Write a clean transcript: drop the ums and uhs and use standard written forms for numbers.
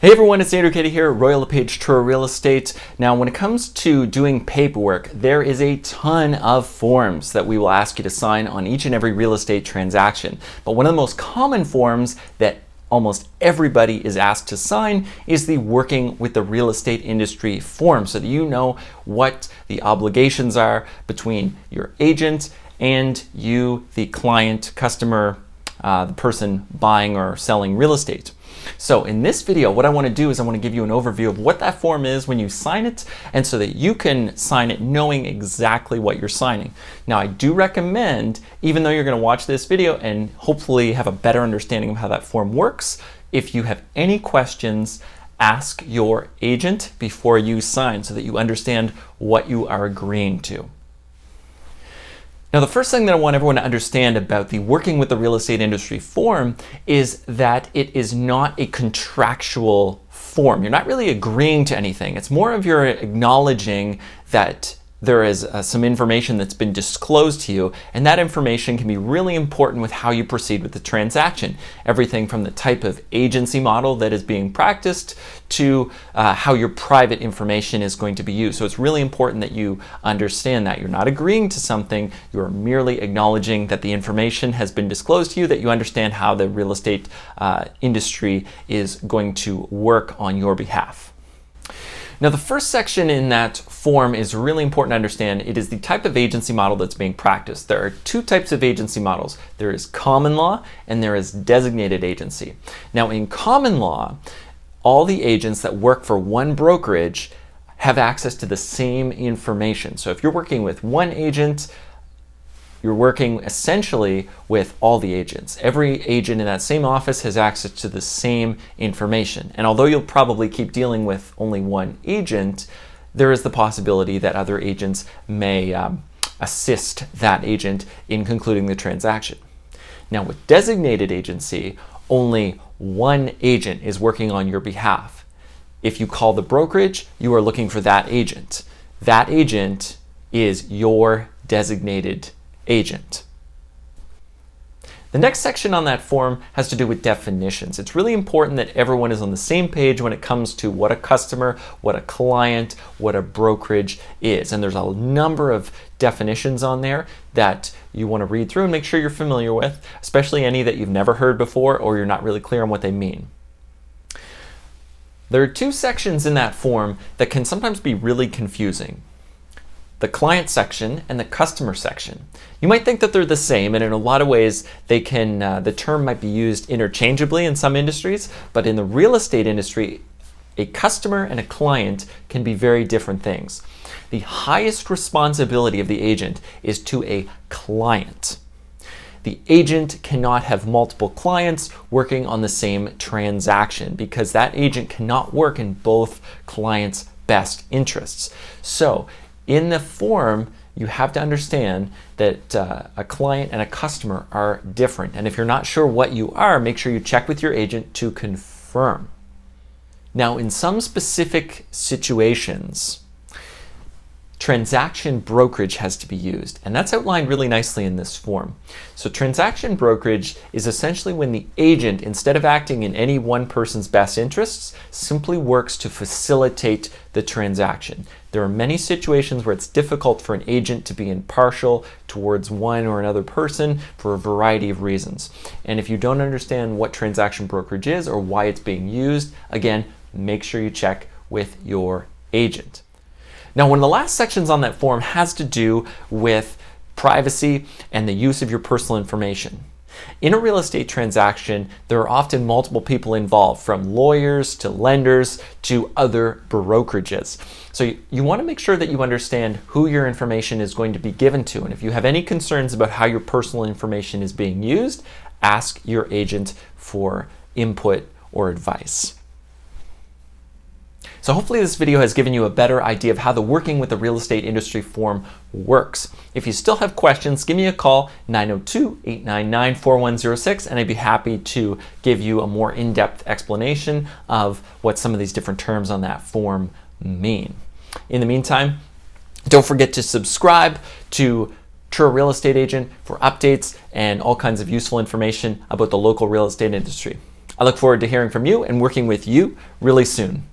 Hey everyone, it's Andrew Katie here, Royal LePage Truro Real Estate. Now, when it comes to doing paperwork, there is a ton of forms that we will ask you to sign on each and every real estate transaction. But one of the most common forms that almost everybody is asked to sign is the working with the real estate industry form, so that you know what the obligations are between your agent and you, the client, customer, the person buying or selling real estate. So in this video, what I want to do is I want to give you an overview of what that form is when you sign it, and so that you can sign it knowing exactly what you're signing. Now, I do recommend, even though you're going to watch this video and hopefully have a better understanding of how that form works, if you have any questions, ask your agent before you sign so that you understand what you are agreeing to. Now, the first thing that I want everyone to understand about the working with the real estate industry form is that it is not a contractual form. You're not really agreeing to anything. It's more of you're acknowledging that there is some information that's been disclosed to you, and that information can be really important with how you proceed with the transaction. Everything from the type of agency model that is being practiced to how your private information is going to be used. So it's really important that you understand that. You're not agreeing to something, you're merely acknowledging that the information has been disclosed to you, that you understand how the real estate industry is going to work on your behalf. Now, the first section in that form is really important to understand. It is the type of agency model that's being practiced. There are two types of agency models. There is common law and there is designated agency. Now, in common law, all the agents that work for one brokerage have access to the same information. So if you're working with one agent, you're working essentially with all the agents. Every agent in that same office has access to the same information. And although you'll probably keep dealing with only one agent, there is the possibility that other agents may assist that agent in concluding the transaction. Now, with designated agency, only one agent is working on your behalf. If you call the brokerage, you are looking for that agent. That agent is your designated agent. The next section on that form has to do with definitions. It's really important that everyone is on the same page when it comes to what a customer, what a client, what a brokerage is. And there's a number of definitions on there that you want to read through and make sure you're familiar with, especially any that you've never heard before or you're not really clear on what they mean. There are two sections in that form that can sometimes be really confusing: the client section and the customer section. You might think that they're the same, and in a lot of ways they can, the term might be used interchangeably in some industries, but in the real estate industry, a customer and a client can be very different things. The highest responsibility of the agent is to a client. The agent cannot have multiple clients working on the same transaction because that agent cannot work in both clients' best interests. So in the form, you have to understand that a client and a customer are different. And if you're not sure what you are, make sure you check with your agent to confirm. Now, in some specific situations, transaction brokerage has to be used, and that's outlined really nicely in this form. So transaction brokerage is essentially when the agent, instead of acting in any one person's best interests, simply works to facilitate the transaction. There are many situations where it's difficult for an agent to be impartial towards one or another person for a variety of reasons. And if you don't understand what transaction brokerage is or why it's being used, again, make sure you check with your agent. Now, one of the last sections on that form has to do with privacy and the use of your personal information. In a real estate transaction, there are often multiple people involved, from lawyers to lenders to other brokerages. So you want to make sure that you understand who your information is going to be given to. And if you have any concerns about how your personal information is being used, ask your agent for input or advice. So hopefully this video has given you a better idea of how the working with the real estate industry form works. If you still have questions, give me a call, 902-899-4106, and I'd be happy to give you a more in-depth explanation of what some of these different terms on that form mean. In the meantime, don't forget to subscribe to Truro Real Estate Agent for updates and all kinds of useful information about the local real estate industry. I look forward to hearing from you and working with you really soon.